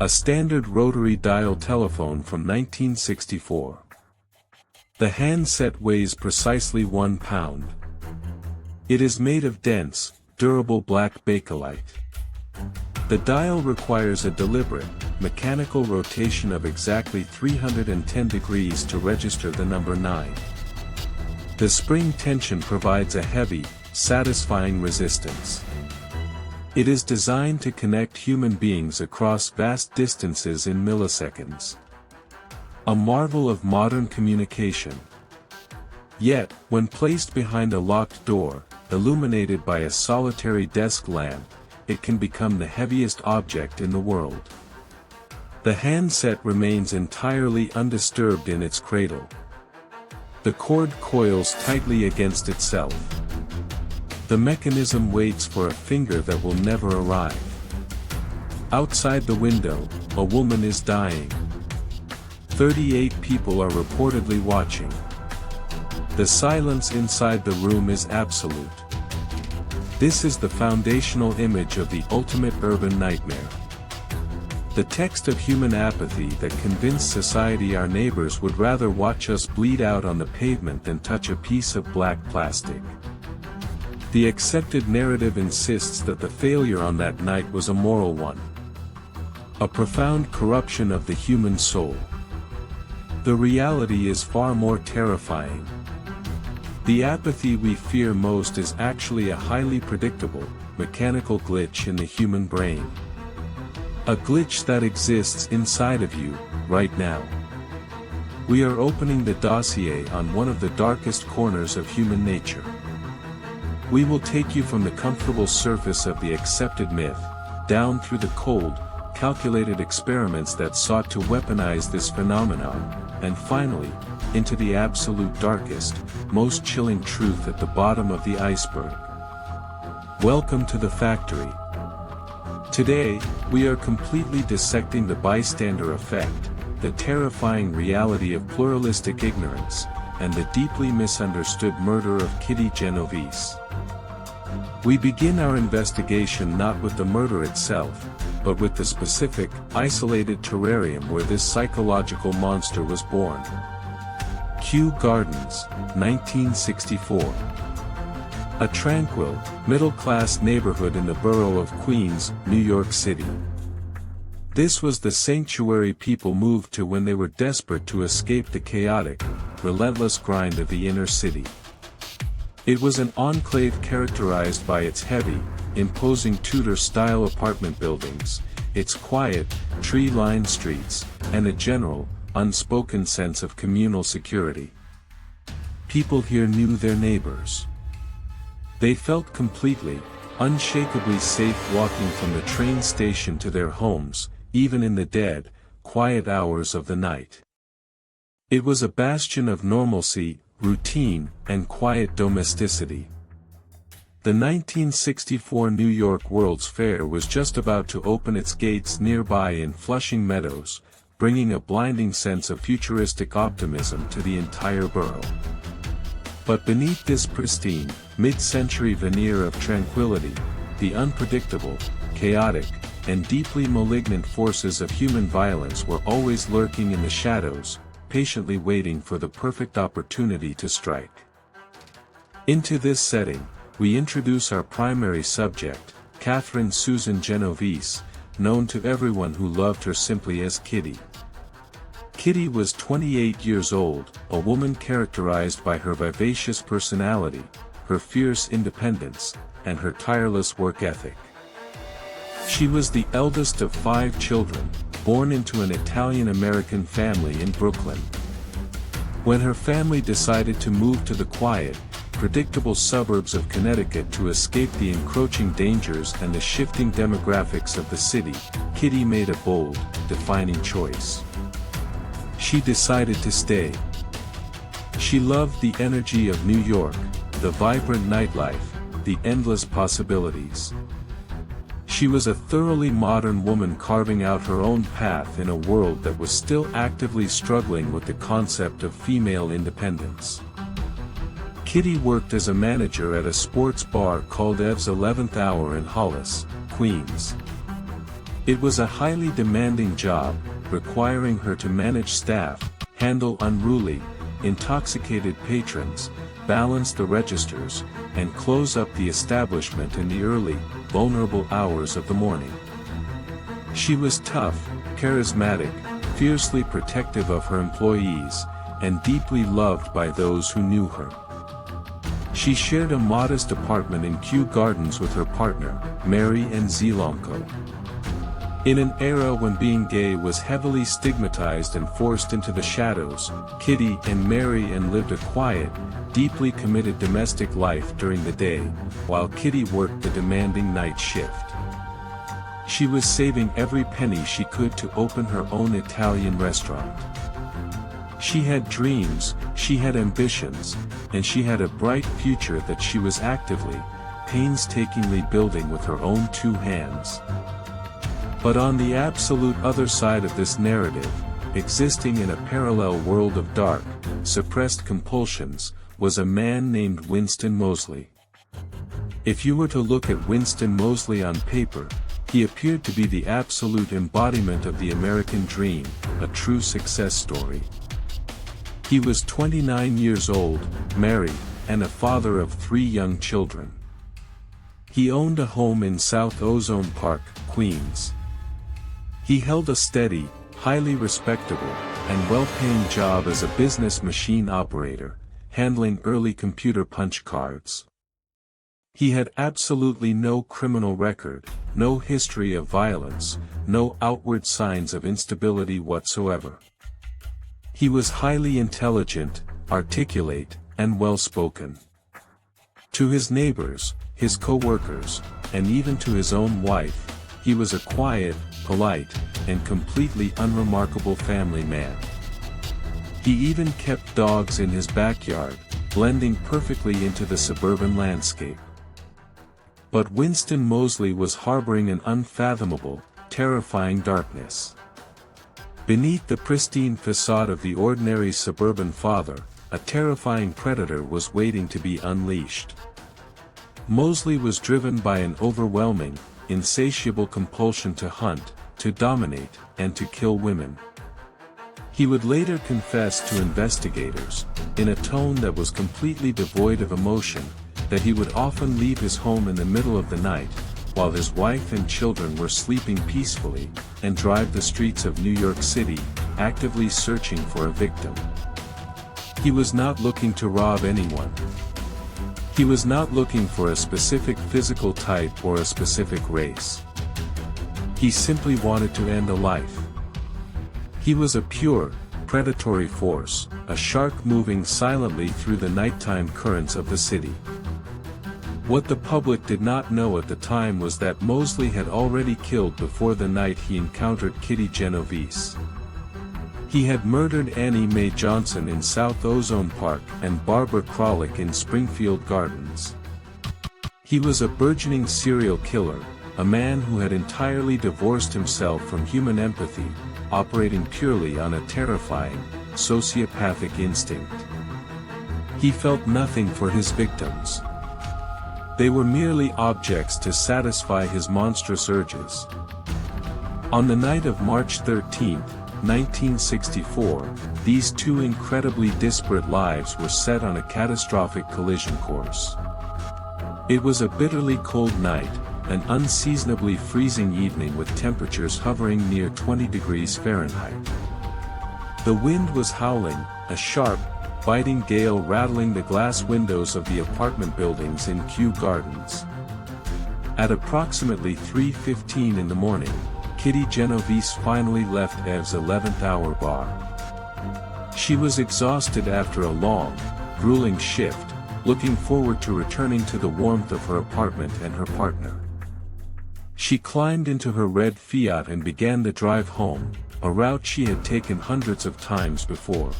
A standard rotary dial telephone from 1964. The handset weighs precisely 1 pound. It is made of dense, durable black bakelite. The dial requires a deliberate, mechanical rotation of exactly 310 degrees to register the number 9. The spring tension provides a heavy, satisfying resistance. It is designed to connect human beings across vast distances in milliseconds. A marvel of modern communication. Yet, when placed behind a locked door, illuminated by a solitary desk lamp, it can become the heaviest object in the world. The handset remains entirely undisturbed in its cradle. The cord coils tightly against itself. The mechanism waits for a finger that will never arrive. Outside the window, a woman is dying. 38 people are reportedly watching. The silence inside the room is absolute. This is the foundational image of the ultimate urban nightmare. The text of human apathy that convinced society our neighbors would rather watch us bleed out on the pavement than touch a piece of black plastic. The accepted narrative insists that the failure on that night was a moral one. A profound corruption of the human soul. The reality is far more terrifying. The apathy we fear most is actually a highly predictable, mechanical glitch in the human brain. A glitch that exists inside of you, right now. We are opening the dossier on one of the darkest corners of human nature. We will take you from the comfortable surface of the accepted myth, down through the cold, calculated experiments that sought to weaponize this phenomenon, and finally, into the absolute darkest, most chilling truth at the bottom of the iceberg. Welcome to the factory. Today, we are completely dissecting the bystander effect, the terrifying reality of pluralistic ignorance, and the deeply misunderstood murder of Kitty Genovese. We begin our investigation not with the murder itself, but with the specific, isolated terrarium where this psychological monster was born. Kew Gardens, 1964. A tranquil, middle-class neighborhood in the borough of Queens, New York City. This was the sanctuary people moved to when they were desperate to escape the chaotic, relentless grind of the inner city. It was an enclave characterized by its heavy, imposing Tudor-style apartment buildings, its quiet, tree-lined streets, and a general, unspoken sense of communal security. People here knew their neighbors. They felt completely, unshakably safe walking from the train station to their homes, even in the dead, quiet hours of the night. It was a bastion of normalcy, routine, and quiet domesticity. The 1964 New York World's Fair was just about to open its gates nearby in Flushing Meadows, bringing a blinding sense of futuristic optimism to the entire borough. But beneath this pristine, mid-century veneer of tranquility, the unpredictable, chaotic, and deeply malignant forces of human violence were always lurking in the shadows, patiently waiting for the perfect opportunity to strike. Into this setting, we introduce our primary subject, Catherine Susan Genovese, known to everyone who loved her simply as Kitty. Kitty was 28 years old, a woman characterized by her vivacious personality, her fierce independence, and her tireless work ethic. She was the eldest of 5 children, born into an Italian-American family in Brooklyn. When her family decided to move to the quiet, predictable suburbs of Connecticut to escape the encroaching dangers and the shifting demographics of the city, Kitty made a bold, defining choice. She decided to stay. She loved the energy of New York, the vibrant nightlife, the endless possibilities. She was a thoroughly modern woman carving out her own path in a world that was still actively struggling with the concept of female independence. Kitty worked as a manager at a sports bar called Ev's 11th Hour in Hollis, Queens. It was a highly demanding job, requiring her to manage staff, handle unruly, intoxicated patrons, balance the registers, and close up the establishment in the early, vulnerable hours of the morning. She was tough, charismatic, fiercely protective of her employees, and deeply loved by those who knew her. She shared a modest apartment in Kew Gardens with her partner, Mary and Zielonko. In an era when being gay was heavily stigmatized and forced into the shadows, Kitty and Mary lived a quiet, deeply committed domestic life during the day, while Kitty worked the demanding night shift. She was saving every penny she could to open her own Italian restaurant. She had dreams, she had ambitions, and she had a bright future that she was actively, painstakingly building with her own two hands. But on the absolute other side of this narrative, existing in a parallel world of dark, suppressed compulsions, was a man named Winston Moseley. If you were to look at Winston Moseley on paper, he appeared to be the absolute embodiment of the American dream, a true success story. He was 29 years old, married, and a father of 3 young children. He owned a home in South Ozone Park, Queens. He held a steady, highly respectable, and well-paying job as a business machine operator, handling early computer punch cards. He had absolutely no criminal record, no history of violence, no outward signs of instability whatsoever. He was highly intelligent, articulate, and well-spoken. To his neighbors, his co-workers, and even to his own wife, he was a quiet, polite, and completely unremarkable family man. He even kept dogs in his backyard, blending perfectly into the suburban landscape. But Winston Moseley was harboring an unfathomable, terrifying darkness. Beneath the pristine facade of the ordinary suburban father, a terrifying predator was waiting to be unleashed. Moseley was driven by an overwhelming, insatiable compulsion to hunt, to dominate, and to kill women. He would later confess to investigators, in a tone that was completely devoid of emotion, that he would often leave his home in the middle of the night, while his wife and children were sleeping peacefully, and drive the streets of New York City, actively searching for a victim. He was not looking to rob anyone. He was not looking for a specific physical type or a specific race. He simply wanted to end a life. He was a pure, predatory force, a shark moving silently through the nighttime currents of the city. What the public did not know at the time was that Moseley had already killed before the night he encountered Kitty Genovese. He had murdered Annie Mae Johnson in South Ozone Park and Barbara Kralik in Springfield Gardens. He was a burgeoning serial killer, a man who had entirely divorced himself from human empathy, operating purely on a terrifying, sociopathic instinct. He felt nothing for his victims. They were merely objects to satisfy his monstrous urges. On the night of March 13, 1964, these two incredibly disparate lives were set on a catastrophic collision course. It was a bitterly cold night, an unseasonably freezing evening with temperatures hovering near 20 degrees Fahrenheit. The wind was howling, a sharp, biting gale rattling the glass windows of the apartment buildings in Kew Gardens. At approximately 3:15 in the morning, Kitty Genovese finally left Ev's 11th-hour bar. She was exhausted after a long, grueling shift, looking forward to returning to the warmth of her apartment and her partner. She climbed into her red Fiat and began the drive home, a route she had taken hundreds of times before.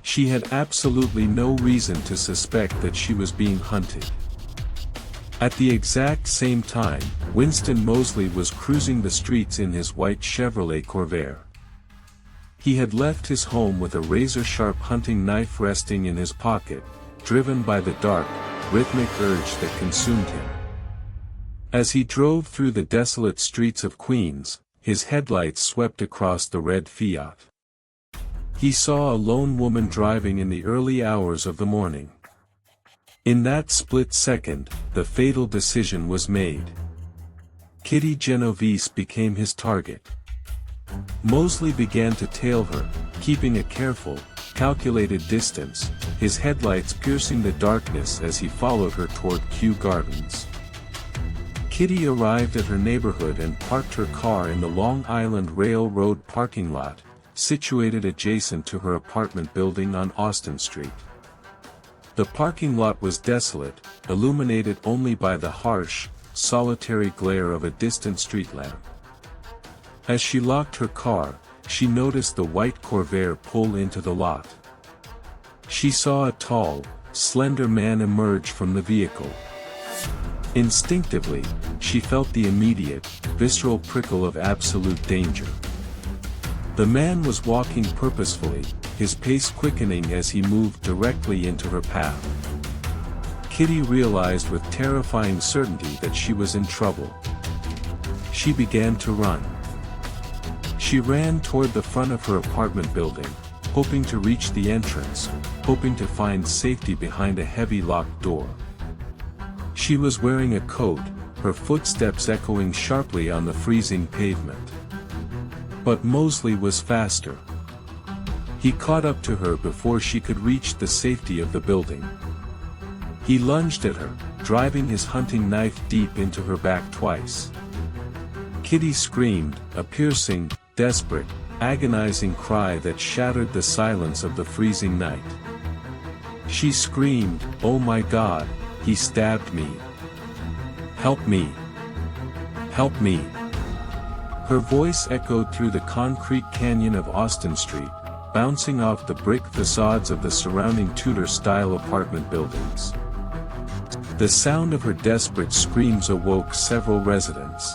She had absolutely no reason to suspect that she was being hunted. At the exact same time, Winston Moseley was cruising the streets in his white Chevrolet Corvair. He had left his home with a razor-sharp hunting knife resting in his pocket, driven by the dark, rhythmic urge that consumed him. As he drove through the desolate streets of Queens, his headlights swept across the red Fiat. He saw a lone woman driving in the early hours of the morning. In that split second, the fatal decision was made. Kitty Genovese became his target. Mosley began to tail her, keeping a careful, calculated distance, his headlights piercing the darkness as he followed her toward Kew Gardens. Kitty arrived at her neighborhood and parked her car in the Long Island Railroad parking lot, situated adjacent to her apartment building on Austin Street. The parking lot was desolate, illuminated only by the harsh, solitary glare of a distant street lamp. As she locked her car, she noticed the white Corvair pull into the lot. She saw a tall, slender man emerge from the vehicle. Instinctively, she felt the immediate, visceral prickle of absolute danger. The man was walking purposefully, his pace quickening as he moved directly into her path. Kitty realized with terrifying certainty that she was in trouble. She began to run. She ran toward the front of her apartment building, hoping to reach the entrance, hoping to find safety behind a heavy locked door. She was wearing a coat, her footsteps echoing sharply on the freezing pavement. But Mosley was faster. He caught up to her before she could reach the safety of the building. He lunged at her, driving his hunting knife deep into her back twice. Kitty screamed, a piercing, desperate, agonizing cry that shattered the silence of the freezing night. She screamed, "Oh my God, he stabbed me. Help me. Help me." Her voice echoed through the concrete canyon of Austin Street, bouncing off the brick facades of the surrounding Tudor-style apartment buildings. The sound of her desperate screams awoke several residents.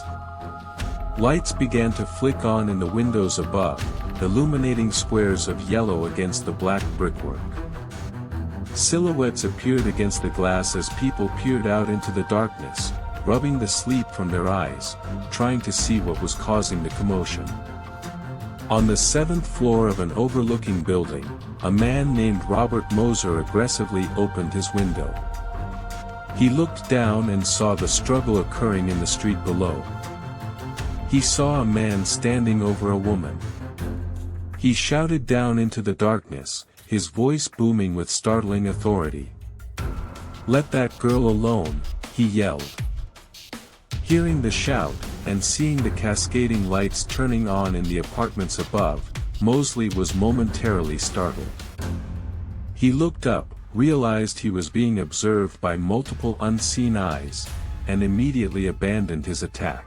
Lights began to flick on in the windows above, illuminating squares of yellow against the black brickwork. Silhouettes appeared against the glass as people peered out into the darkness, rubbing the sleep from their eyes, trying to see what was causing the commotion. On the 7th floor of an overlooking building, a man named Robert Moser aggressively opened his window. He looked down and saw the struggle occurring in the street below. He saw a man standing over a woman. He shouted down into the darkness, his voice booming with startling authority. "Let that girl alone," he yelled. Hearing the shout, and seeing the cascading lights turning on in the apartments above, Mosley was momentarily startled. He looked up, realized he was being observed by multiple unseen eyes, and immediately abandoned his attack.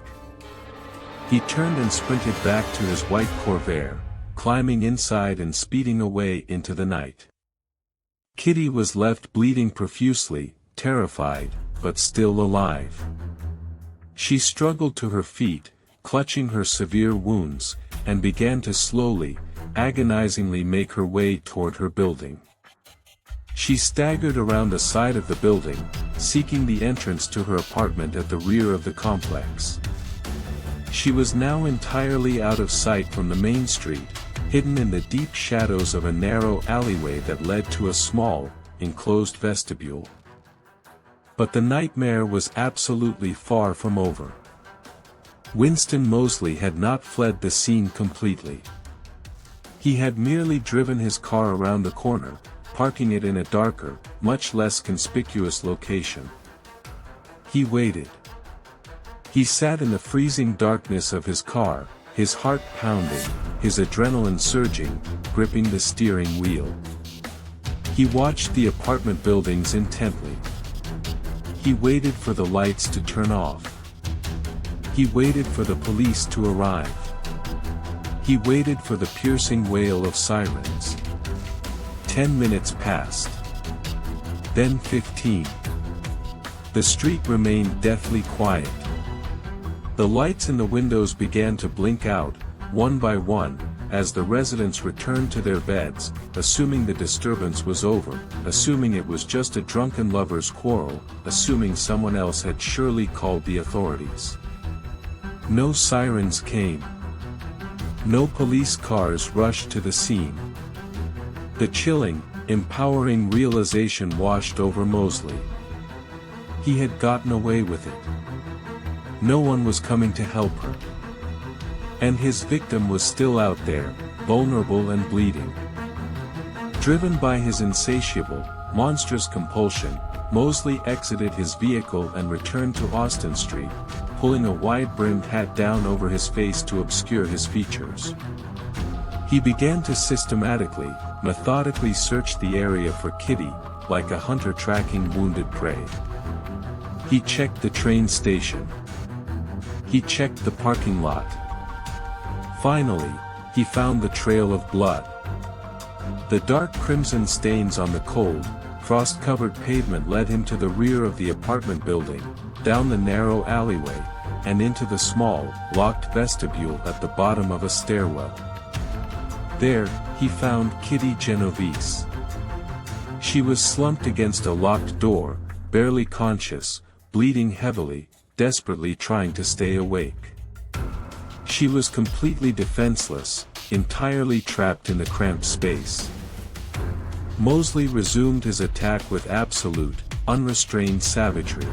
He turned and sprinted back to his white Corvair, climbing inside and speeding away into the night. Kitty was left bleeding profusely, terrified, but still alive. She struggled to her feet, clutching her severe wounds, and began to slowly, agonizingly make her way toward her building. She staggered around the side of the building, seeking the entrance to her apartment at the rear of the complex. She was now entirely out of sight from the main street, hidden in the deep shadows of a narrow alleyway that led to a small, enclosed vestibule. But the nightmare was absolutely far from over. Winston Mosley had not fled the scene completely. He had merely driven his car around the corner, parking it in a darker, much less conspicuous location. He waited. He sat in the freezing darkness of his car, his heart pounding, his adrenaline surging, gripping the steering wheel. He watched the apartment buildings intently. He waited for the lights to turn off. He waited for the police to arrive. He waited for the piercing wail of sirens. 10 minutes passed. Then 15. The street remained deathly quiet. The lights in the windows began to blink out, one by one, as the residents returned to their beds, assuming the disturbance was over, assuming it was just a drunken lover's quarrel, assuming someone else had surely called the authorities. No sirens came. No police cars rushed to the scene. The chilling, empowering realization washed over Mosley. He had gotten away with it. No one was coming to help her. And his victim was still out there, vulnerable and bleeding. Driven by his insatiable, monstrous compulsion, Mosley exited his vehicle and returned to Austin Street, pulling a wide-brimmed hat down over his face to obscure his features. He began to systematically, methodically search the area for Kitty, like a hunter tracking wounded prey. He checked the train station. He checked the parking lot. Finally, he found the trail of blood. The dark crimson stains on the cold, frost-covered pavement led him to the rear of the apartment building, down the narrow alleyway, and into the small, locked vestibule at the bottom of a stairwell. There, he found Kitty Genovese. She was slumped against a locked door, barely conscious, bleeding heavily, desperately trying to stay awake. She was completely defenseless, entirely trapped in the cramped space. Mosley resumed his attack with absolute, unrestrained savagery.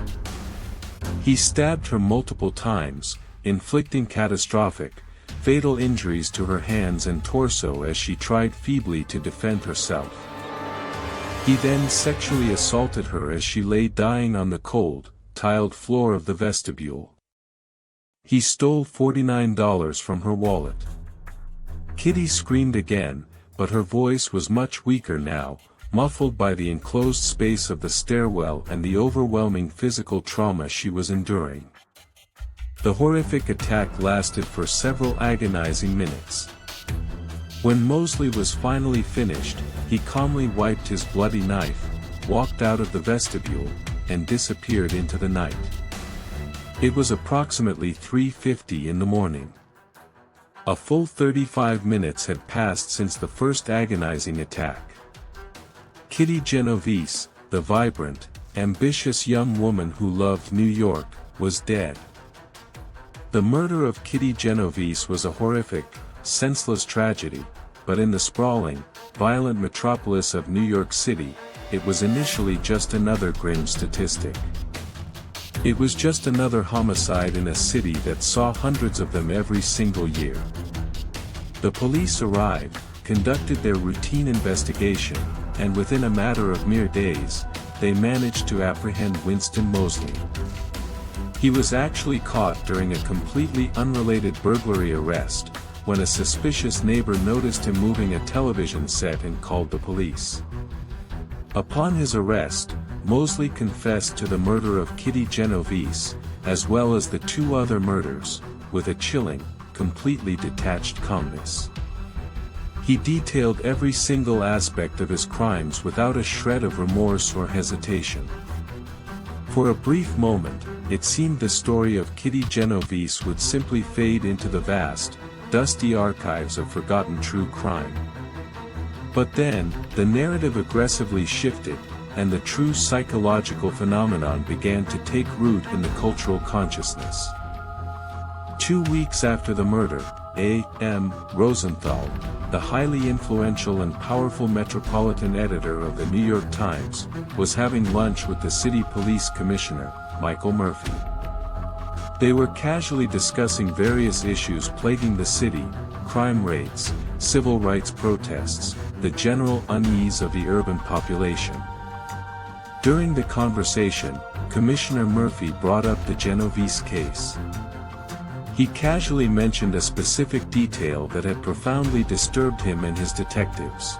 He stabbed her multiple times, inflicting catastrophic, fatal injuries to her hands and torso as she tried feebly to defend herself. He then sexually assaulted her as she lay dying on the cold, tiled floor of the vestibule. He stole $49 from her wallet. Kitty screamed again, but her voice was much weaker now, muffled by the enclosed space of the stairwell and the overwhelming physical trauma she was enduring. The horrific attack lasted for several agonizing minutes. When Mosley was finally finished, he calmly wiped his bloody knife, walked out of the vestibule, and disappeared into the night. It was approximately 3:50 in the morning. A full 35 minutes had passed since the first agonizing attack. Kitty Genovese, the vibrant, ambitious young woman who loved New York, was dead. The murder of Kitty Genovese was a horrific, senseless tragedy, but in the sprawling, violent metropolis of New York City, it was initially just another grim statistic. It was just another homicide in a city that saw hundreds of them every single year. The police arrived, conducted their routine investigation, and within a matter of mere days, they managed to apprehend Winston Mosley. He was actually caught during a completely unrelated burglary arrest, when a suspicious neighbor noticed him moving a television set and called the police. Upon his arrest, Mosley confessed to the murder of Kitty Genovese, as well as the two other murders, with a chilling, completely detached calmness. He detailed every single aspect of his crimes without a shred of remorse or hesitation. For a brief moment, it seemed the story of Kitty Genovese would simply fade into the vast, dusty archives of forgotten true crime. But then, the narrative aggressively shifted, and the true psychological phenomenon began to take root in the cultural consciousness. 2 weeks after the murder, A.M. Rosenthal, the highly influential and powerful metropolitan editor of the New York Times, was having lunch with the city police commissioner, Michael Murphy. They were casually discussing various issues plaguing the city: crime rates, civil rights protests, the general unease of the urban population. During the conversation, Commissioner Murphy brought up the Genovese case. He casually mentioned a specific detail that had profoundly disturbed him and his detectives.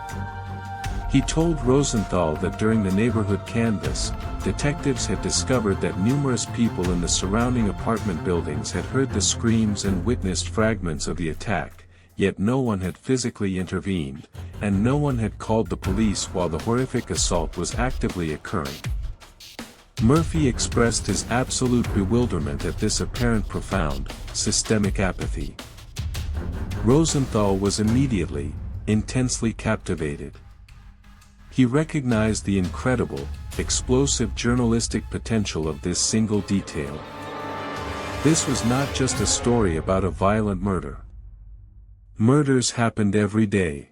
He told Rosenthal that during the neighborhood canvass, detectives had discovered that numerous people in the surrounding apartment buildings had heard the screams and witnessed fragments of the attack, yet no one had physically intervened, and no one had called the police while the horrific assault was actively occurring. Murphy expressed his absolute bewilderment at this apparent profound, systemic apathy. Rosenthal was immediately, intensely captivated. He recognized the incredible, explosive journalistic potential of this single detail. This was not just a story about a violent murder. Murders happened every day.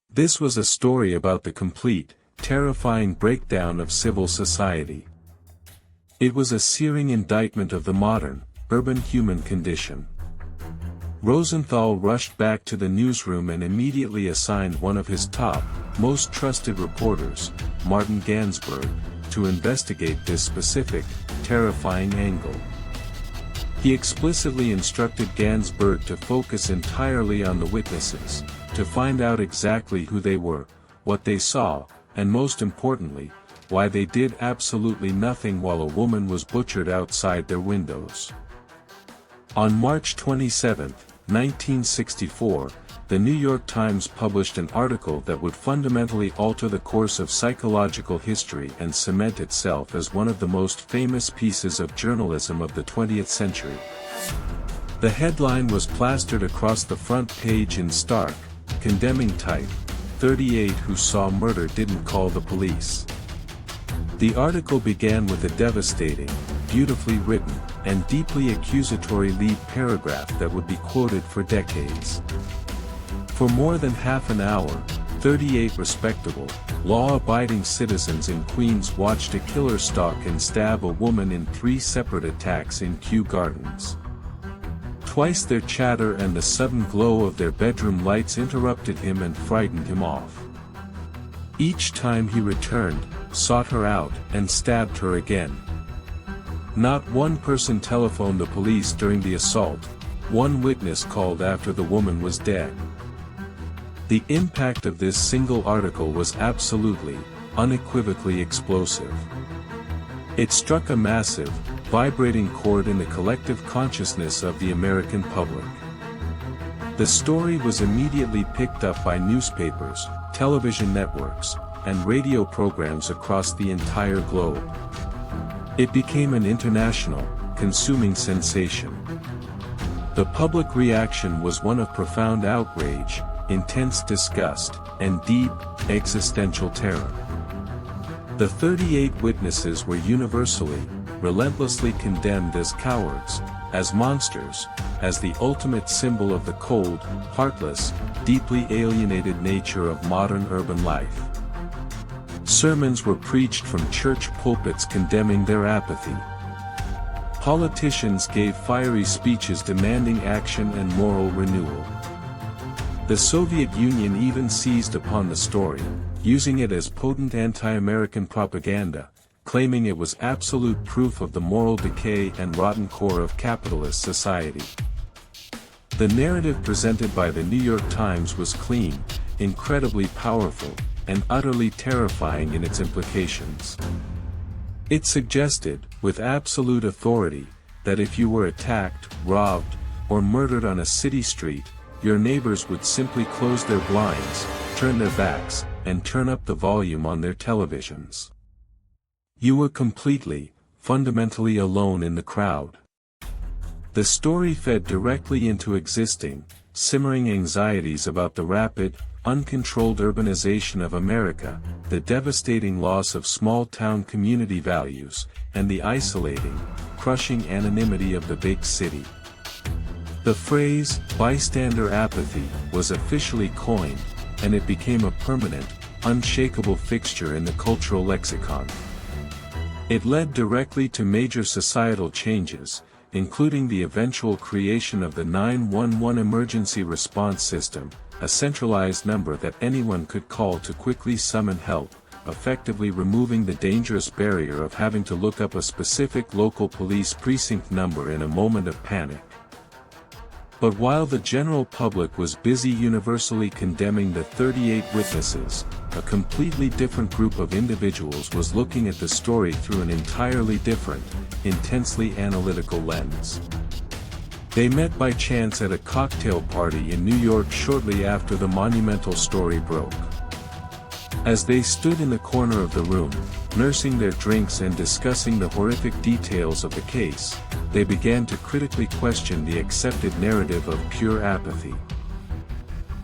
This was a story about the complete, terrifying breakdown of civil society. It was a searing indictment of the modern, urban human condition. Rosenthal rushed back to the newsroom and immediately assigned one of his top, most trusted reporters, Martin Gansberg, to investigate this specific, terrifying angle. He explicitly instructed Gansberg to focus entirely on the witnesses, to find out exactly who they were, what they saw, and most importantly, why they did absolutely nothing while a woman was butchered outside their windows. On March 27, 1964, the New York Times published an article that would fundamentally alter the course of psychological history and cement itself as one of the most famous pieces of journalism of the 20th century. The headline was plastered across the front page in stark, condemning type: 38 who saw murder didn't call the police. The article began with a devastating, beautifully written, and deeply accusatory lead paragraph that would be quoted for decades. For more than half an hour, 38 respectable, law-abiding citizens in Queens watched a killer stalk and stab a woman in 3 separate attacks in Kew Gardens. Twice their chatter and the sudden glow of their bedroom lights interrupted him and frightened him off. Each time he returned, sought her out, and stabbed her again. Not one person telephoned the police during the assault. One witness called after the woman was dead. The impact of this single article was absolutely, unequivocally explosive. It struck a massive, vibrating chord in the collective consciousness of the American public. The story was immediately picked up by newspapers, television networks, and radio programs across the entire globe. It became an international, consuming sensation. The public reaction was one of profound outrage, intense disgust, and deep, existential terror. The 38 witnesses were universally, relentlessly condemned as cowards, as monsters, as the ultimate symbol of the cold, heartless, deeply alienated nature of modern urban life. Sermons were preached from church pulpits condemning their apathy. Politicians gave fiery speeches demanding action and moral renewal. The Soviet Union even seized upon the story, using it as potent anti-American propaganda, claiming it was absolute proof of the moral decay and rotten core of capitalist society. The narrative presented by the New York Times was clean, incredibly powerful, and utterly terrifying in its implications. It suggested, with absolute authority, that if you were attacked, robbed, or murdered on a city street, your neighbors would simply close their blinds, turn their backs, and turn up the volume on their televisions. You were completely, fundamentally alone in the crowd. The story fed directly into existing, simmering anxieties about the rapid, uncontrolled urbanization of America, the devastating loss of small-town community values, and the isolating, crushing anonymity of the big city. The phrase, bystander apathy, was officially coined, and it became a permanent, unshakable fixture in the cultural lexicon. It led directly to major societal changes, including the eventual creation of the 911 emergency response system, a centralized number that anyone could call to quickly summon help, effectively removing the dangerous barrier of having to look up a specific local police precinct number in a moment of panic. But while the general public was busy universally condemning the 38 witnesses, a completely different group of individuals was looking at the story through an entirely different, intensely analytical lens. They met by chance at a cocktail party in New York shortly after the monumental story broke. As they stood in the corner of the room, nursing their drinks and discussing the horrific details of the case, they began to critically question the accepted narrative of pure apathy.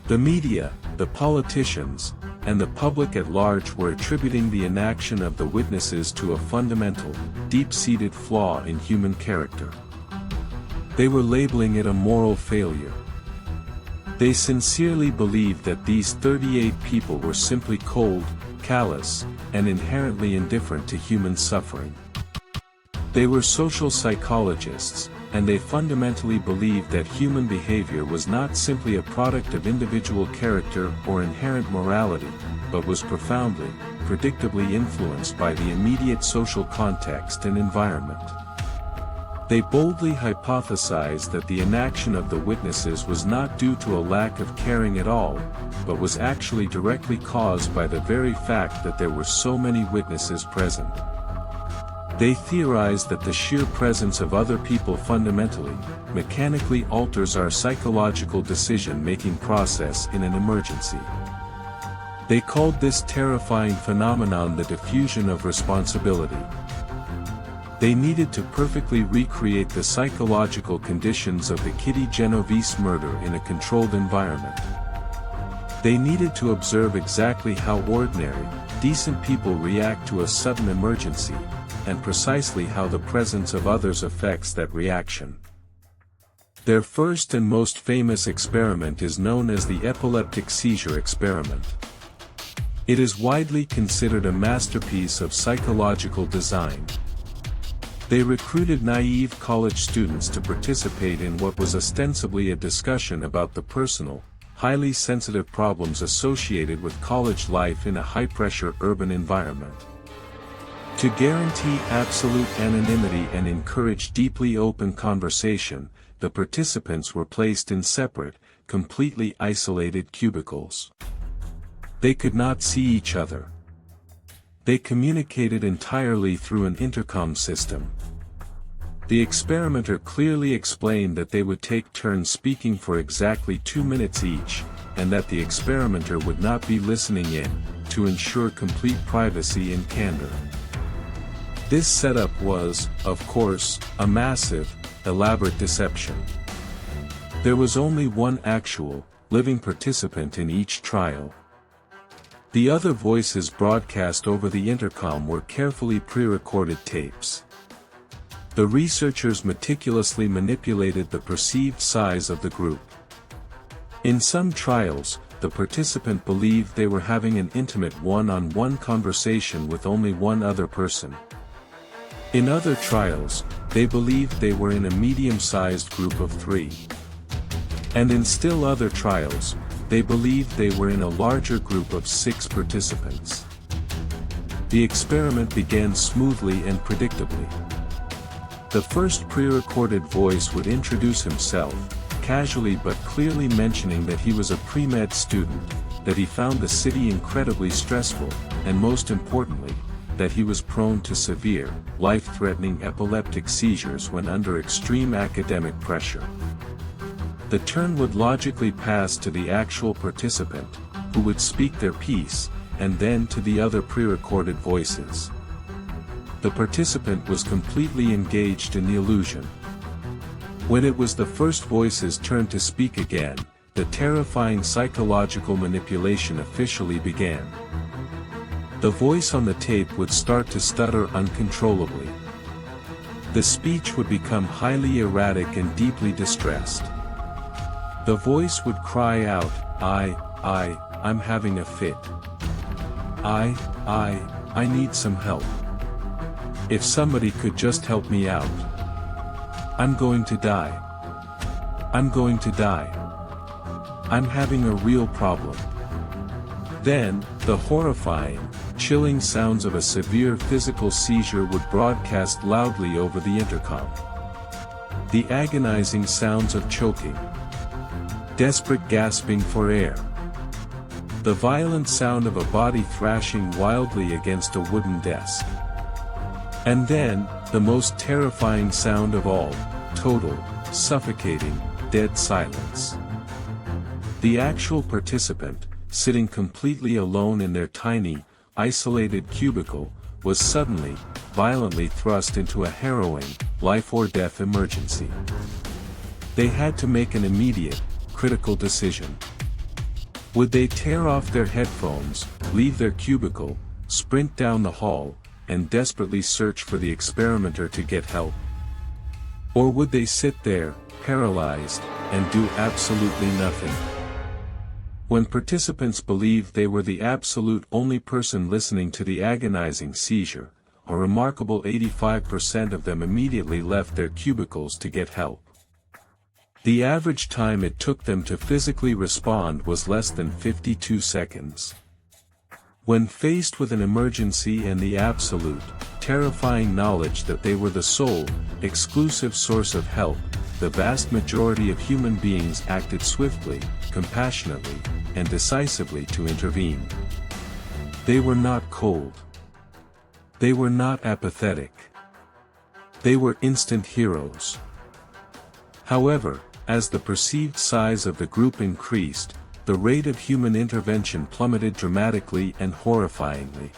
The media, the politicians, and the public at large were attributing the inaction of the witnesses to a fundamental, deep-seated flaw in human character. They were labeling it a moral failure. They sincerely believed that these 38 people were simply cold, callous, and inherently indifferent to human suffering. They were social psychologists, and they fundamentally believed that human behavior was not simply a product of individual character or inherent morality, but was profoundly, predictably influenced by the immediate social context and environment. They boldly hypothesized that the inaction of the witnesses was not due to a lack of caring at all, but was actually directly caused by the very fact that there were so many witnesses present. They theorized that the sheer presence of other people fundamentally, mechanically alters our psychological decision-making process in an emergency. They called this terrifying phenomenon the diffusion of responsibility. They needed to perfectly recreate the psychological conditions of the Kitty Genovese murder in a controlled environment. They needed to observe exactly how ordinary, decent people react to a sudden emergency, and precisely how the presence of others affects that reaction. Their first and most famous experiment is known as the epileptic seizure experiment. It is widely considered a masterpiece of psychological design. They recruited naive college students to participate in what was ostensibly a discussion about the personal, highly sensitive problems associated with college life in a high-pressure urban environment. To guarantee absolute anonymity and encourage deeply open conversation, the participants were placed in separate, completely isolated cubicles. They could not see each other. They communicated entirely through an intercom system. The experimenter clearly explained that they would take turns speaking for exactly 2 minutes each, and that the experimenter would not be listening in, to ensure complete privacy and candor. This setup was, of course, a massive, elaborate deception. There was only one actual, living participant in each trial. The other voices broadcast over the intercom were carefully pre-recorded tapes. The researchers meticulously manipulated the perceived size of the group. In some trials, the participant believed they were having an intimate one-on-one conversation with only one other person. In other trials, they believed they were in a medium-sized group of 3. And in still other trials, they believed they were in a larger group of 6 participants. The experiment began smoothly and predictably. The first pre-recorded voice would introduce himself, casually but clearly mentioning that he was a pre-med student, that he found the city incredibly stressful, and most importantly, that he was prone to severe, life-threatening epileptic seizures when under extreme academic pressure. The turn would logically pass to the actual participant, who would speak their piece, and then to the other pre-recorded voices. The participant was completely engaged in the illusion. When it was the first voice's turn to speak again, the terrifying psychological manipulation officially began. The voice on the tape would start to stutter uncontrollably. The speech would become highly erratic and deeply distressed. The voice would cry out, I'm having a fit. I need some help. If somebody could just help me out. I'm going to die. I'm going to die. I'm having a real problem. Then, the horrifying, chilling sounds of a severe physical seizure would broadcast loudly over the intercom. The agonizing sounds of choking. Desperate gasping for air. The violent sound of a body thrashing wildly against a wooden desk. And then, the most terrifying sound of all, total, suffocating, dead silence. The actual participant, sitting completely alone in their tiny, isolated cubicle, was suddenly, violently thrust into a harrowing, life-or-death emergency. They had to make an immediate, critical decision. Would they tear off their headphones, leave their cubicle, sprint down the hall, and desperately search for the experimenter to get help? Or would they sit there, paralyzed, and do absolutely nothing? When participants believed they were the absolute only person listening to the agonizing seizure, a remarkable 85% of them immediately left their cubicles to get help. The average time it took them to physically respond was less than 52 seconds. When faced with an emergency and the absolute, terrifying knowledge that they were the sole, exclusive source of help, the vast majority of human beings acted swiftly, compassionately, and decisively to intervene. They were not cold. They were not apathetic. They were instant heroes. However, as the perceived size of the group increased, the rate of human intervention plummeted dramatically and horrifyingly.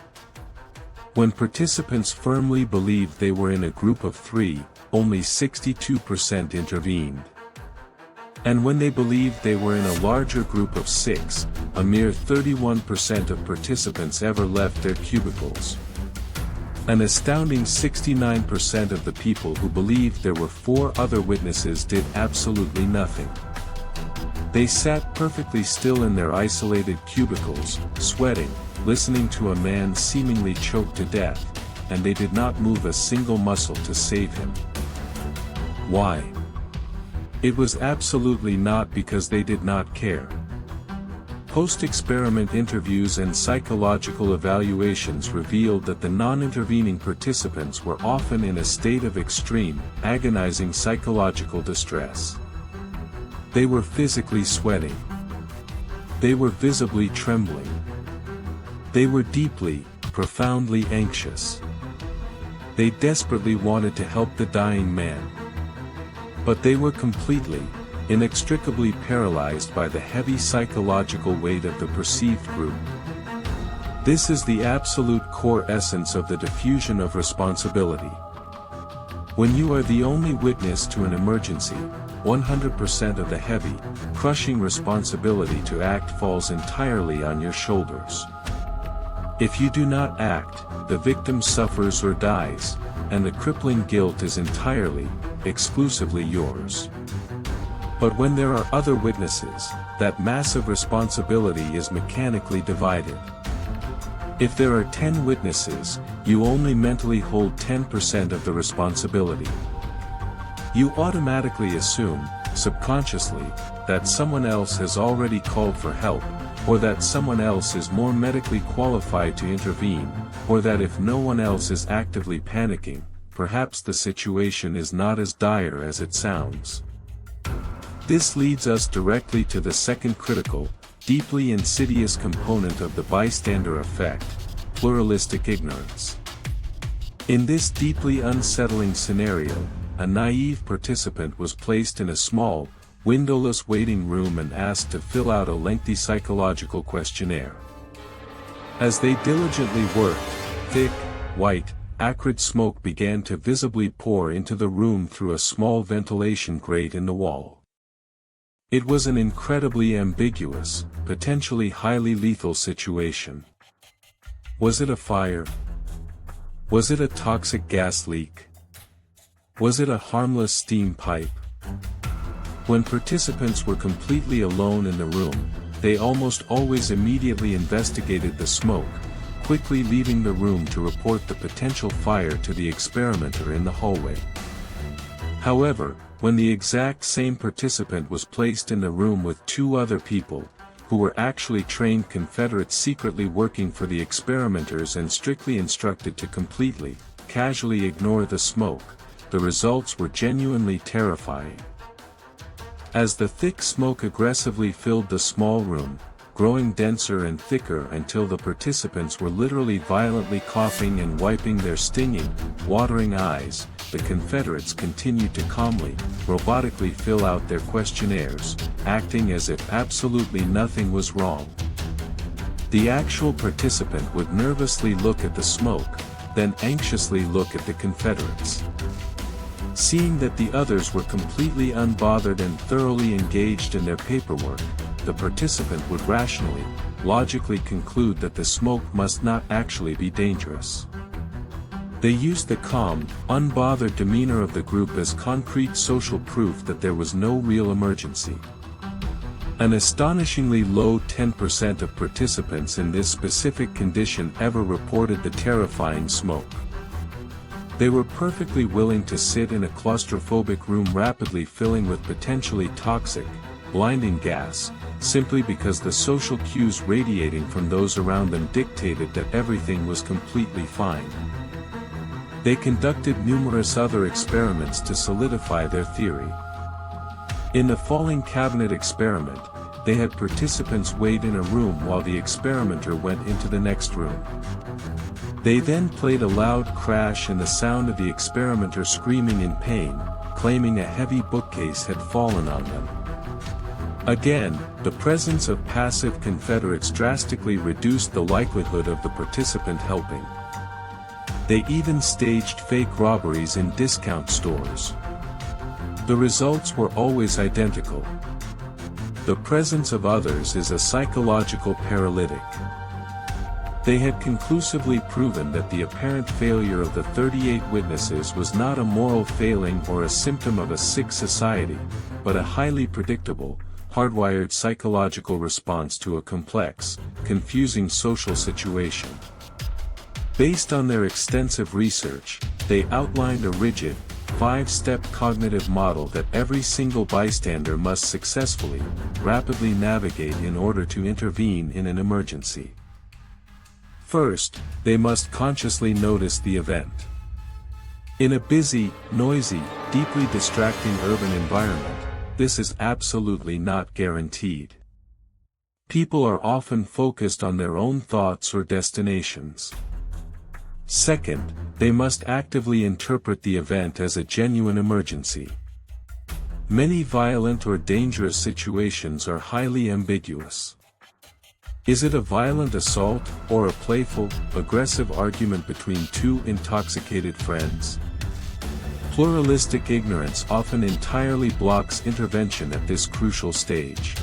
When participants firmly believed they were in a group of 3, only 62% intervened. And when they believed they were in a larger group of 6, a mere 31% of participants ever left their cubicles. An astounding 69% of the people who believed there were 4 other witnesses did absolutely nothing. They sat perfectly still in their isolated cubicles, sweating, listening to a man seemingly choked to death, and they did not move a single muscle to save him. Why? It was absolutely not because they did not care. Post-experiment interviews and psychological evaluations revealed that the non-intervening participants were often in a state of extreme, agonizing psychological distress. They were physically sweating. They were visibly trembling. They were deeply, profoundly anxious. They desperately wanted to help the dying man. But they were completely, inextricably paralyzed by the heavy psychological weight of the perceived group. This is the absolute core essence of the diffusion of responsibility. When you are the only witness to an emergency, 100% of the heavy, crushing responsibility to act falls entirely on your shoulders. If you do not act, the victim suffers or dies, and the crippling guilt is entirely, exclusively yours. But when there are other witnesses, that massive responsibility is mechanically divided. If there are 10 witnesses, you only mentally hold 10% of the responsibility. You automatically assume, subconsciously, that someone else has already called for help, or that someone else is more medically qualified to intervene, or that if no one else is actively panicking, perhaps the situation is not as dire as it sounds. This leads us directly to the second critical, deeply insidious component of the bystander effect: pluralistic ignorance. In this deeply unsettling scenario, a naive participant was placed in a small, windowless waiting room and asked to fill out a lengthy psychological questionnaire. As they diligently worked, thick, white, acrid smoke began to visibly pour into the room through a small ventilation grate in the wall. It was an incredibly ambiguous, potentially highly lethal situation. Was it a fire? Was it a toxic gas leak? Was it a harmless steam pipe? When participants were completely alone in the room, they almost always immediately investigated the smoke, quickly leaving the room to report the potential fire to the experimenter in the hallway. However, when the exact same participant was placed in the room with 2 other people, who were actually trained Confederates secretly working for the experimenters and strictly instructed to completely, casually ignore the smoke, the results were genuinely terrifying. As the thick smoke aggressively filled the small room, growing denser and thicker until the participants were literally violently coughing and wiping their stinging, watering eyes, the Confederates continued to calmly, robotically fill out their questionnaires, acting as if absolutely nothing was wrong. The actual participant would nervously look at the smoke, then anxiously look at the Confederates. Seeing that the others were completely unbothered and thoroughly engaged in their paperwork, the participant would rationally, logically conclude that the smoke must not actually be dangerous. They used the calm, unbothered demeanor of the group as concrete social proof that there was no real emergency. An astonishingly low 10% of participants in this specific condition ever reported the terrifying smoke. They were perfectly willing to sit in a claustrophobic room rapidly filling with potentially toxic, blinding gas, simply because the social cues radiating from those around them dictated that everything was completely fine. They conducted numerous other experiments to solidify their theory. In the falling cabinet experiment, they had participants wait in a room while the experimenter went into the next room. They then played a loud crash and the sound of the experimenter screaming in pain, claiming a heavy bookcase had fallen on them. Again, the presence of passive Confederates drastically reduced the likelihood of the participant helping. They even staged fake robberies in discount stores. The results were always identical. The presence of others is a psychological paralytic. They had conclusively proven that the apparent failure of the 38 witnesses was not a moral failing or a symptom of a sick society, but a highly predictable, hardwired psychological response to a complex, confusing social situation. Based on their extensive research, they outlined a rigid, 5-step cognitive model that every single bystander must successfully, rapidly navigate in order to intervene in an emergency. First, they must consciously notice the event. In a busy, noisy, deeply distracting urban environment, this is absolutely not guaranteed. People are often focused on their own thoughts or destinations. Second, they must actively interpret the event as a genuine emergency. Many violent or dangerous situations are highly ambiguous. Is it a violent assault, or a playful, aggressive argument between two intoxicated friends? Pluralistic ignorance often entirely blocks intervention at this crucial stage.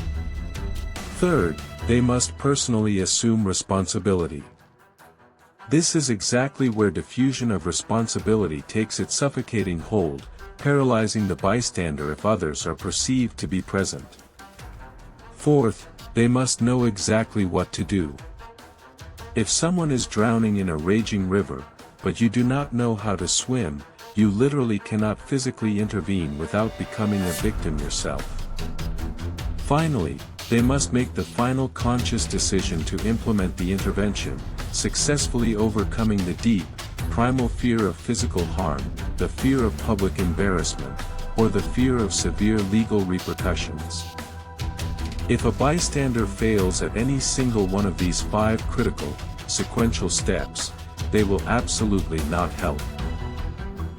Third, they must personally assume responsibility. This is exactly where diffusion of responsibility takes its suffocating hold, paralyzing the bystander if others are perceived to be present. Fourth, they must know exactly what to do. If someone is drowning in a raging river, but you do not know how to swim, you literally cannot physically intervene without becoming a victim yourself. Finally, they must make the final conscious decision to implement the intervention, successfully overcoming the deep, primal fear of physical harm, the fear of public embarrassment, or the fear of severe legal repercussions. If a bystander fails at any single one of these 5 critical, sequential steps, they will absolutely not help.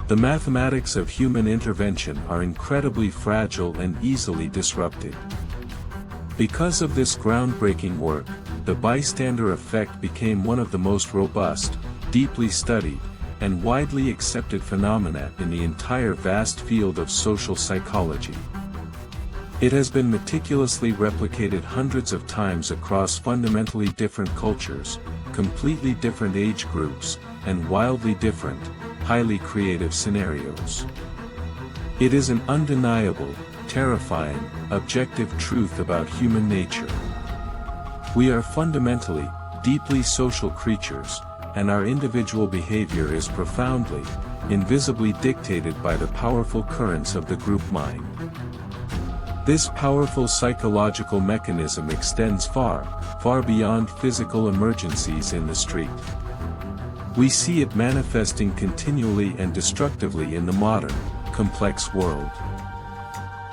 The mathematics of human intervention are incredibly fragile and easily disrupted. Because of this groundbreaking work, the bystander effect became one of the most robust, deeply studied, and widely accepted phenomena in the entire vast field of social psychology. It has been meticulously replicated hundreds of times across fundamentally different cultures, completely different age groups, and wildly different, highly creative scenarios. It is an undeniable, terrifying, objective truth about human nature. We are fundamentally, deeply social creatures, and our individual behavior is profoundly, invisibly dictated by the powerful currents of the group mind. This powerful psychological mechanism extends far, far beyond physical emergencies in the street. We see it manifesting continually and destructively in the modern, complex world.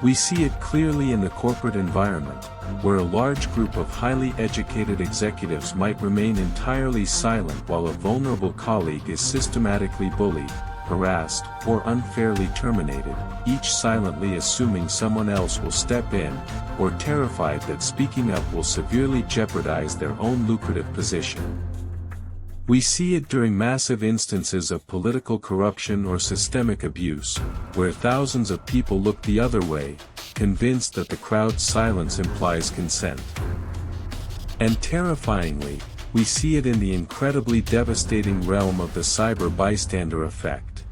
We see it clearly in the corporate environment, where a large group of highly educated executives might remain entirely silent while a vulnerable colleague is systematically bullied, harassed, or unfairly terminated, each silently assuming someone else will step in, or terrified that speaking up will severely jeopardize their own lucrative position. We see it during massive instances of political corruption or systemic abuse, where thousands of people look the other way, convinced that the crowd's silence implies consent. And terrifyingly, we see it in the incredibly devastating realm of the cyber bystander effect.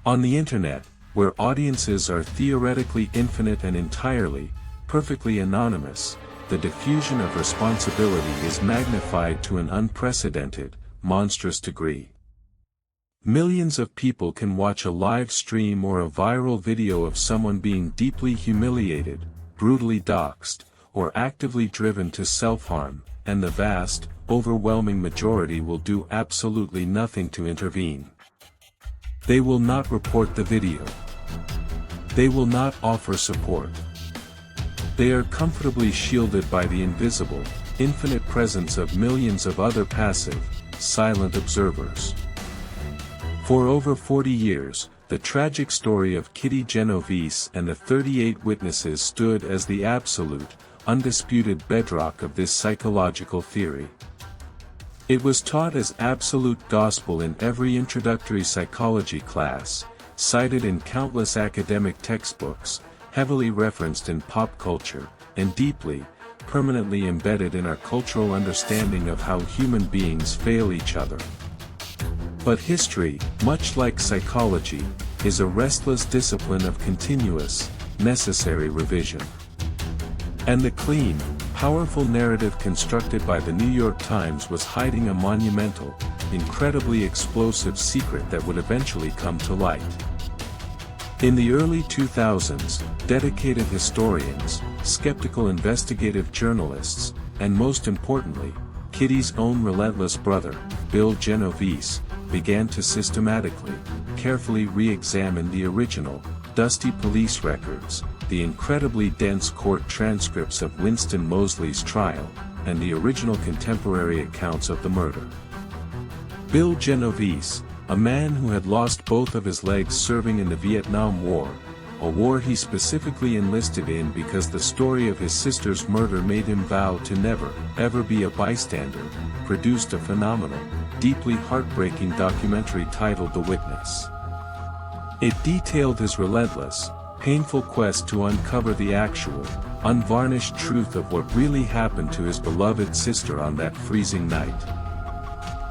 On the internet, where audiences are theoretically infinite and entirely, perfectly anonymous, the diffusion of responsibility is magnified to an unprecedented, monstrous degree. Millions of people can watch a live stream or a viral video of someone being deeply humiliated, brutally doxxed, or actively driven to self-harm, and the vast, overwhelming majority will do absolutely nothing to intervene. They will not report the video. They will not offer support. They are comfortably shielded by the invisible, infinite presence of millions of other passive, silent observers. For over 40 years, the tragic story of Kitty Genovese and the 38 witnesses stood as the absolute, undisputed bedrock of this psychological theory. It was taught as absolute gospel in every introductory psychology class, cited in countless academic textbooks, heavily referenced in pop culture, and deeply, permanently embedded in our cultural understanding of how human beings fail each other. But history, much like psychology, is a restless discipline of continuous, necessary revision. And the clean, powerful narrative constructed by the New York Times was hiding a monumental, incredibly explosive secret that would eventually come to light. In the early 2000s, dedicated historians, skeptical investigative journalists, and most importantly, Kitty's own relentless brother, Bill Genovese, began to systematically, carefully re-examine the original, dusty police records, the incredibly dense court transcripts of Winston Moseley's trial, and the original contemporary accounts of the murder. Bill Genovese, a man who had lost both of his legs serving in the Vietnam War, a war he specifically enlisted in because the story of his sister's murder made him vow to never, ever be a bystander, produced a phenomenal, deeply heartbreaking documentary titled The Witness. It detailed his relentless, painful quest to uncover the actual, unvarnished truth of what really happened to his beloved sister on that freezing night.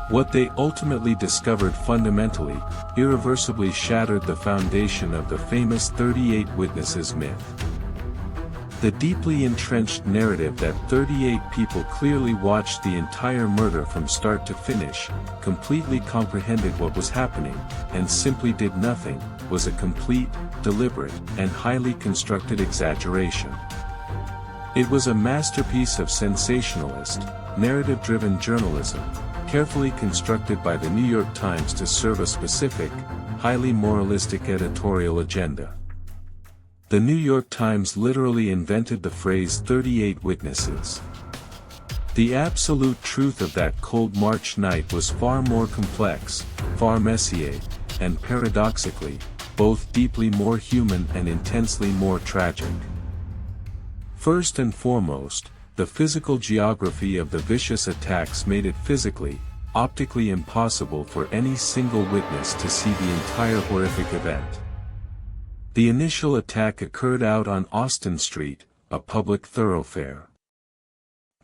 What they ultimately discovered fundamentally, irreversibly shattered the foundation of the famous 38 witnesses myth. The deeply entrenched narrative that 38 people clearly watched the entire murder from start to finish, completely comprehended what was happening, and simply did nothing, was a complete, deliberate, and highly constructed exaggeration. It was a masterpiece of sensationalist, narrative-driven journalism, carefully constructed by the New York Times to serve a specific, highly moralistic editorial agenda. The New York Times literally invented the phrase 38 witnesses. The absolute truth of that cold March night was far more complex, far messier, and paradoxically, both deeply more human and intensely more tragic. First and foremost, the physical geography of the vicious attacks made it physically, optically impossible for any single witness to see the entire horrific event. The initial attack occurred out on Austin Street, a public thoroughfare.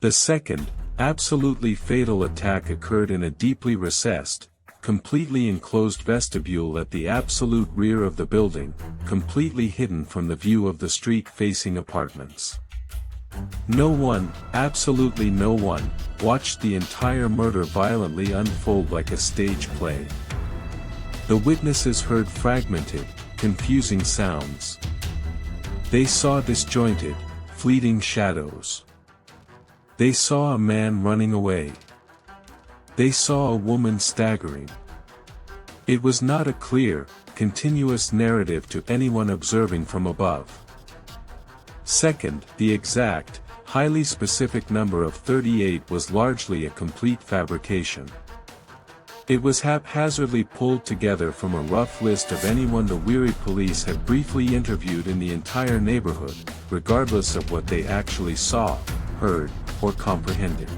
The second, absolutely fatal attack occurred in a deeply recessed, completely enclosed vestibule at the absolute rear of the building, completely hidden from the view of the street-facing apartments. No one, absolutely no one, watched the entire murder violently unfold like a stage play. The witnesses heard fragmented, confusing sounds. They saw disjointed, fleeting shadows. They saw a man running away. They saw a woman staggering. It was not a clear, continuous narrative to anyone observing from above. Second, the exact, highly specific number of 38 was largely a complete fabrication. It was haphazardly pulled together from a rough list of anyone the weary police had briefly interviewed in the entire neighborhood, regardless of what they actually saw, heard, or comprehended.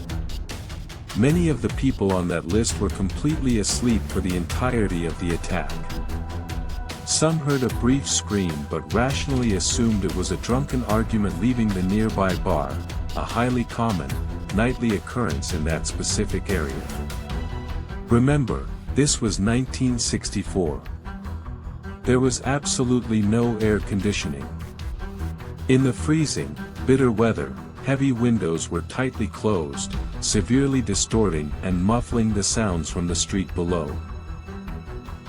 Many of the people on that list were completely asleep for the entirety of the attack. Some heard a brief scream but rationally assumed it was a drunken argument leaving the nearby bar, a highly common, nightly occurrence in that specific area. Remember, this was 1964. There was absolutely no air conditioning. In the freezing, bitter weather, heavy windows were tightly closed, severely distorting and muffling the sounds from the street below.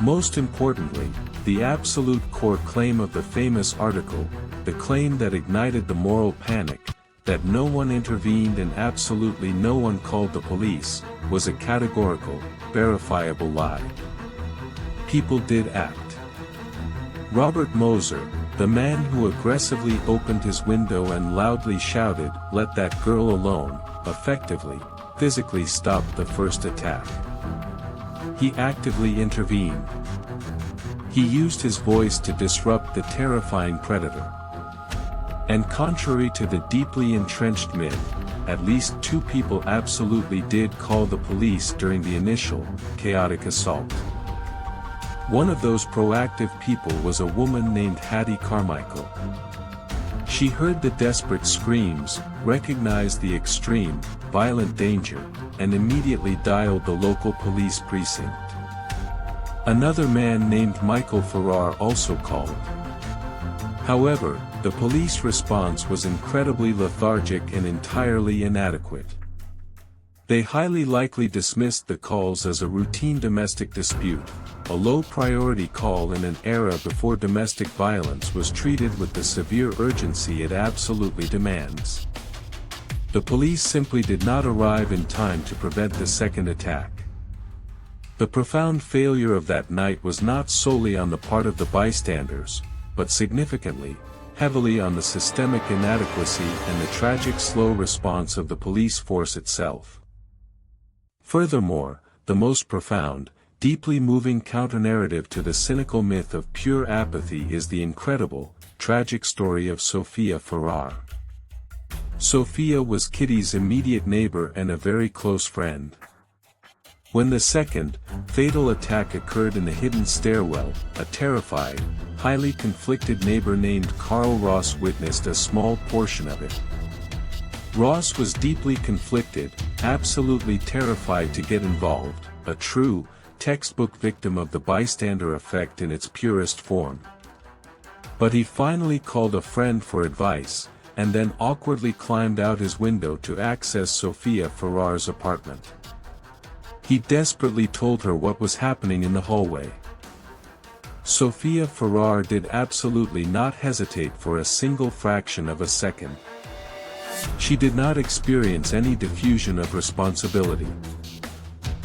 Most importantly, the absolute core claim of the famous article, the claim that ignited the moral panic, that no one intervened and absolutely no one called the police, was a categorical, verifiable lie. People did act. Robert Moser, the man who aggressively opened his window and loudly shouted, "Let that girl alone," effectively, physically stopped the first attack. He actively intervened. He used his voice to disrupt the terrifying predator. And contrary to the deeply entrenched myth, at least 2 people absolutely did call the police during the initial, chaotic assault. One of those proactive people was a woman named Hattie Carmichael. She heard the desperate screams, recognized the extreme, violent danger, and immediately dialed the local police precinct. Another man named Michael Farrar also called. However, the police response was incredibly lethargic and entirely inadequate. They highly likely dismissed the calls as a routine domestic dispute, a low-priority call in an era before domestic violence was treated with the severe urgency it absolutely demands. The police simply did not arrive in time to prevent the second attack. The profound failure of that night was not solely on the part of the bystanders, but significantly, heavily on the systemic inadequacy and the tragic slow response of the police force itself. Furthermore, the most profound, deeply moving counter-narrative to the cynical myth of pure apathy is the incredible, tragic story of Sophia Farrar. Sophia was Kitty's immediate neighbor and a very close friend. When the second, fatal attack occurred in the hidden stairwell, a terrified, highly conflicted neighbor named Carl Ross witnessed a small portion of it. Ross was deeply conflicted, absolutely terrified to get involved, a true, textbook victim of the bystander effect in its purest form. But he finally called a friend for advice, and then awkwardly climbed out his window to access Sophia Farrar's apartment. He desperately told her what was happening in the hallway. Sophia Farrar did absolutely not hesitate for a single fraction of a second. She did not experience any diffusion of responsibility.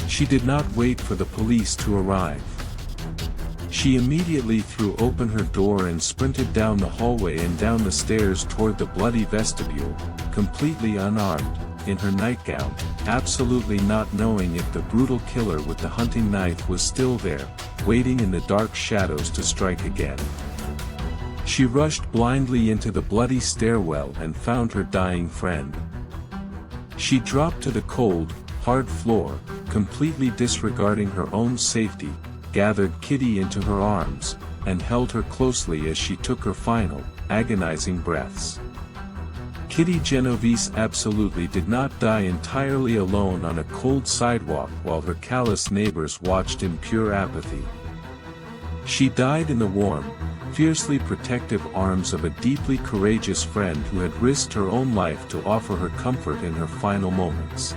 She did not wait for the police to arrive. She immediately threw open her door and sprinted down the hallway and down the stairs toward the bloody vestibule, completely unarmed, in her nightgown, absolutely not knowing if the brutal killer with the hunting knife was still there, waiting in the dark shadows to strike again. She rushed blindly into the bloody stairwell and found her dying friend. She dropped to the cold, hard floor, completely disregarding her own safety, gathered Kitty into her arms, and held her closely as she took her final, agonizing breaths. Kitty Genovese absolutely did not die entirely alone on a cold sidewalk while her callous neighbors watched in pure apathy. She died in the warm, fiercely protective arms of a deeply courageous friend who had risked her own life to offer her comfort in her final moments.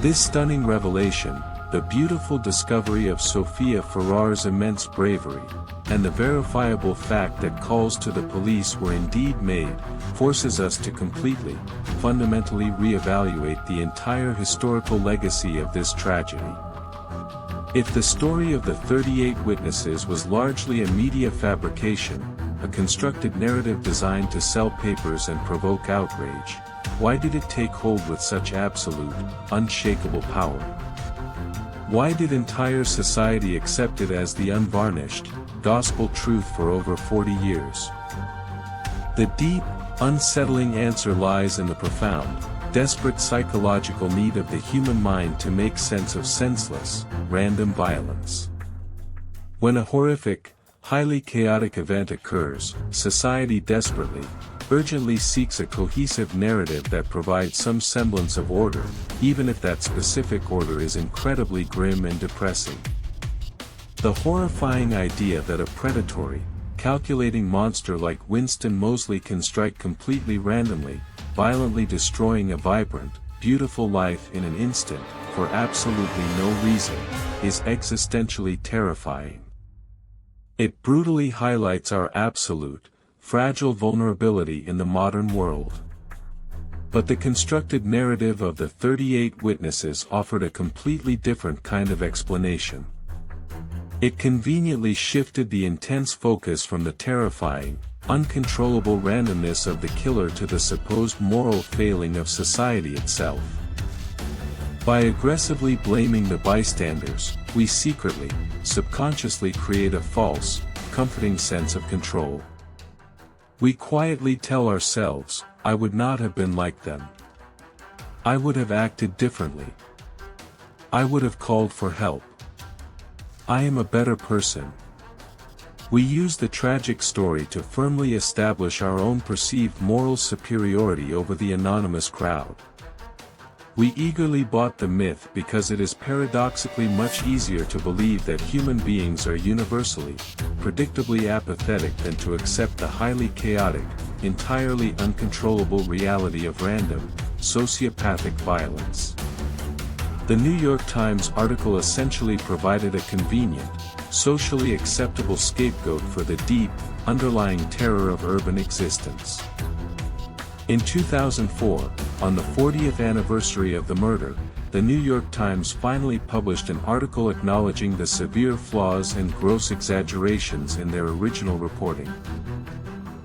This stunning revelation, the beautiful discovery of Sophia Farrar's immense bravery, and the verifiable fact that calls to the police were indeed made, forces us to completely, fundamentally reevaluate the entire historical legacy of this tragedy. If the story of the 38 witnesses was largely a media fabrication, a constructed narrative designed to sell papers and provoke outrage, why did it take hold with such absolute, unshakable power? Why did entire society accept it as the unvarnished, gospel truth for over 40 years? The deep, unsettling answer lies in the profound, desperate psychological need of the human mind to make sense of senseless, random violence. When a horrific, highly chaotic event occurs, society desperately, urgently seeks a cohesive narrative that provides some semblance of order, even if that specific order is incredibly grim and depressing. The horrifying idea that a predatory, calculating monster like Winston Moseley can strike completely randomly, violently destroying a vibrant, beautiful life in an instant, for absolutely no reason, is existentially terrifying. It brutally highlights our absolute, fragile vulnerability in the modern world. But the constructed narrative of the 38 witnesses offered a completely different kind of explanation. It conveniently shifted the intense focus from the terrifying, uncontrollable randomness of the killer to the supposed moral failing of society itself. By aggressively blaming the bystanders, we secretly, subconsciously create a false, comforting sense of control. We quietly tell ourselves, I would not have been like them. I would have acted differently. I would have called for help. I am a better person. We use the tragic story to firmly establish our own perceived moral superiority over the anonymous crowd. We eagerly bought the myth because it is paradoxically much easier to believe that human beings are universally, predictably apathetic than to accept the highly chaotic, entirely uncontrollable reality of random, sociopathic violence. The New York Times article essentially provided a convenient, socially acceptable scapegoat for the deep, underlying terror of urban existence. In 2004, on the 40th anniversary of the murder, the New York Times finally published an article acknowledging the severe flaws and gross exaggerations in their original reporting.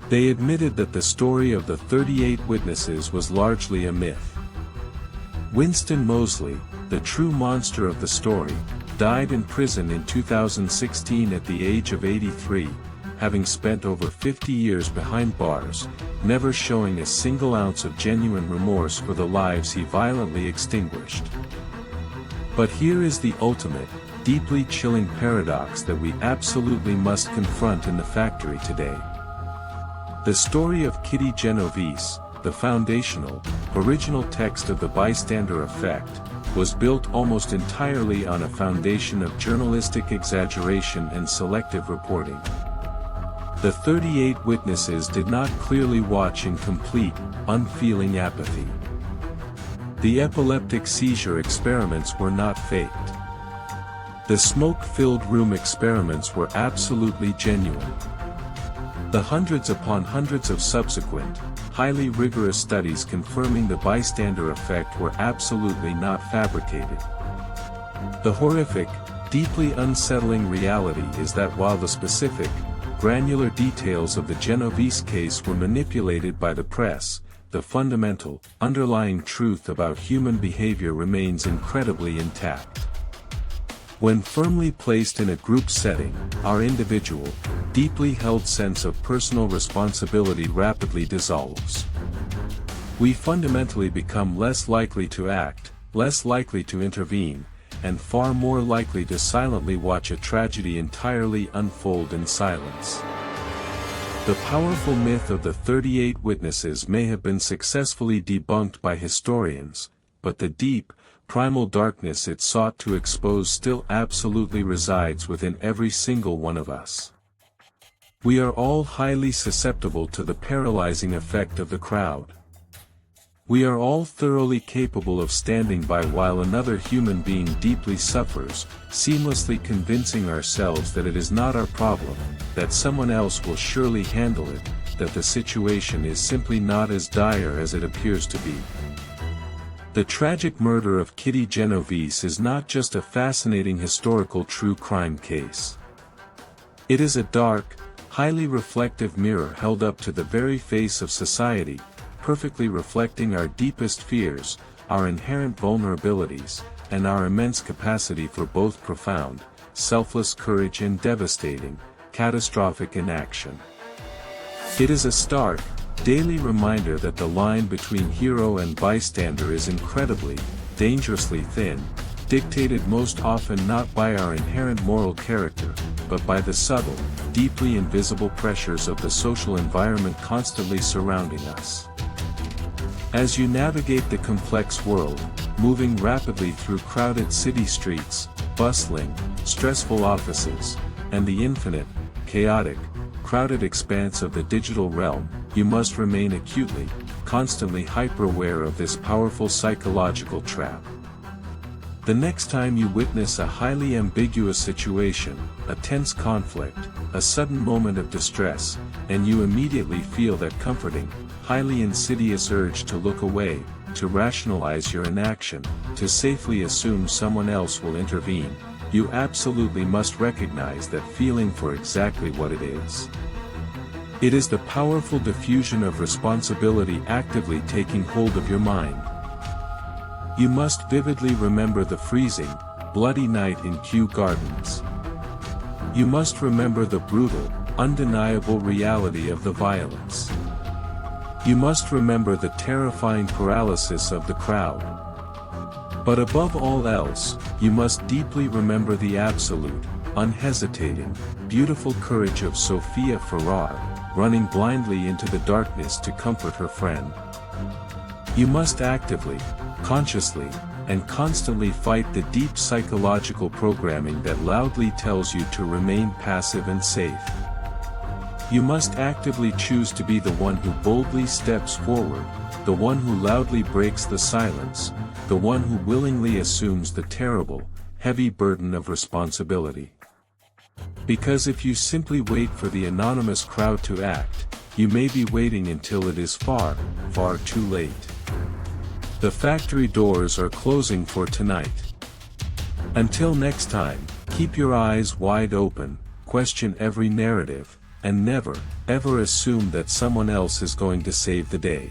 They admitted that the story of the 38 witnesses was largely a myth. Winston Moseley, the true monster of the story, died in prison in 2016 at the age of 83, having spent over 50 years behind bars, never showing a single ounce of genuine remorse for the lives he violently extinguished. But here is the ultimate, deeply chilling paradox that we absolutely must confront in the factory today. The story of Kitty Genovese, the foundational, original text of the Bystander Effect, was built almost entirely on a foundation of journalistic exaggeration and selective reporting. The 38 witnesses did not clearly watch in complete, unfeeling apathy. The epileptic seizure experiments were not faked. The smoke-filled room experiments were absolutely genuine. The hundreds upon hundreds of subsequent, highly rigorous studies confirming the bystander effect were absolutely not fabricated. The horrific, deeply unsettling reality is that while the specific, granular details of the Genovese case were manipulated by the press, the fundamental, underlying truth about human behavior remains incredibly intact. When firmly placed in a group setting, our individual, deeply held sense of personal responsibility rapidly dissolves. We fundamentally become less likely to act, less likely to intervene, and far more likely to silently watch a tragedy entirely unfold in silence. The powerful myth of the 38 witnesses may have been successfully debunked by historians, but the deep, primal darkness it sought to expose still absolutely resides within every single one of us. We are all highly susceptible to the paralyzing effect of the crowd. We are all thoroughly capable of standing by while another human being deeply suffers, seamlessly convincing ourselves that it is not our problem, that someone else will surely handle it, that the situation is simply not as dire as it appears to be. The tragic murder of Kitty Genovese is not just a fascinating historical true crime case. It is a dark, highly reflective mirror held up to the very face of society, perfectly reflecting our deepest fears, our inherent vulnerabilities, and our immense capacity for both profound, selfless courage and devastating, catastrophic inaction. It is a stark, daily reminder that the line between hero and bystander is incredibly, dangerously thin, dictated most often not by our inherent moral character, but by the subtle, deeply invisible pressures of the social environment constantly surrounding us. As you navigate the complex world, moving rapidly through crowded city streets, bustling, stressful offices, and the infinite, chaotic, crowded expanse of the digital realm, you must remain acutely, constantly hyper-aware of this powerful psychological trap. The next time you witness a highly ambiguous situation, a tense conflict, a sudden moment of distress, and you immediately feel that comforting, highly insidious urge to look away, to rationalize your inaction, to safely assume someone else will intervene, you absolutely must recognize that feeling for exactly what it is. It is the powerful diffusion of responsibility actively taking hold of your mind. You must vividly remember the freezing, bloody night in Kew Gardens. You must remember the brutal, undeniable reality of the violence. You must remember the terrifying paralysis of the crowd. But above all else, you must deeply remember the absolute, unhesitating, beautiful courage of Sophia Farrar, running blindly into the darkness to comfort her friend. You must actively, consciously, and constantly fight the deep psychological programming that loudly tells you to remain passive and safe. You must actively choose to be the one who boldly steps forward, the one who loudly breaks the silence, the one who willingly assumes the terrible, heavy burden of responsibility. Because if you simply wait for the anonymous crowd to act, you may be waiting until it is far, far too late. The factory doors are closing for tonight. Until next time, keep your eyes wide open, question every narrative, and never, ever assume that someone else is going to save the day.